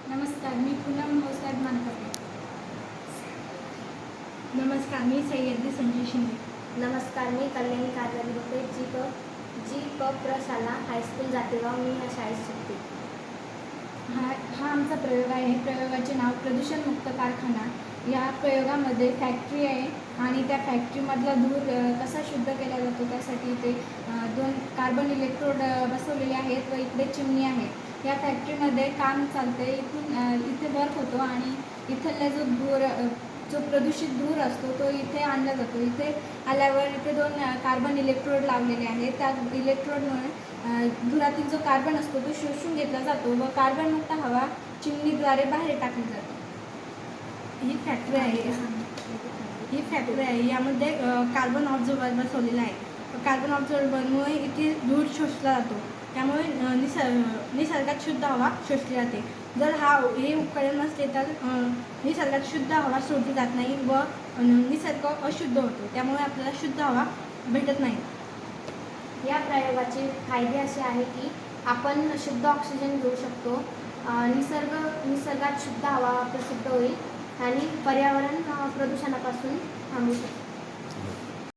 नमस्कार, मी पूनम भाऊसाहेब मानकरे. नमस्कार, मी सह्याद्री संजय शिंदे. नमस्कार, मी कल्याणी कारभारी होते जी क प्रशाला हायस्कूल जातेगाव. मी या शाळेत शिकते. हा आमचा प्रयोग आहे. प्रयोगाचे नाव प्रदूषणमुक्त कारखाना. या प्रयोगामध्ये फॅक्टरी आहे आणि त्या फॅक्टरीमधला धूर कसा शुद्ध केला जातो त्यासाठी इथे 2 कार्बन इलेक्ट्रोड बसवलेले आहेत व इकडे चिमणी आहे. या फॅक्टरीमध्ये काम चालते. इथे वर्क होतो आणि इथला जो प्रदूषित धूर असतो तो इथे आणला जातो. इथे आल्यावर इथे 2 कार्बन इलेक्ट्रोड लावलेले आहेत. त्या इलेक्ट्रोडमुळे धुरातील जो कार्बन असतो तो शोषून घेतला जातो व कार्बनमुक्त हवा चिमणीद्वारे बाहेर टाकली जाते. ही फॅक्टरी आहे. यामध्ये कार्बन ऑब्झर्वर बसवलेला आहे. कार्बन ऑब्झर्वरमुळे इथे धूर शोषला जातो. त्यामुळे निसर्गात शुद्ध हवा शोषली जाते. जर हे उपकरण नसले तर निसर्गात शुद्ध हवा सोडली जात नाही व निसर्ग अशुद्ध होतो. त्यामुळे आपल्याला शुद्ध हवा भेटत नाही. या प्रयोगाचे फायदे असे आहे की आपण शुद्ध ऑक्सिजन घेऊ शकतो, निसर्गात शुद्ध हवा प्रसिद्ध होईल आणि पर्यावरण प्रदूषणापासून थांबू शकतो.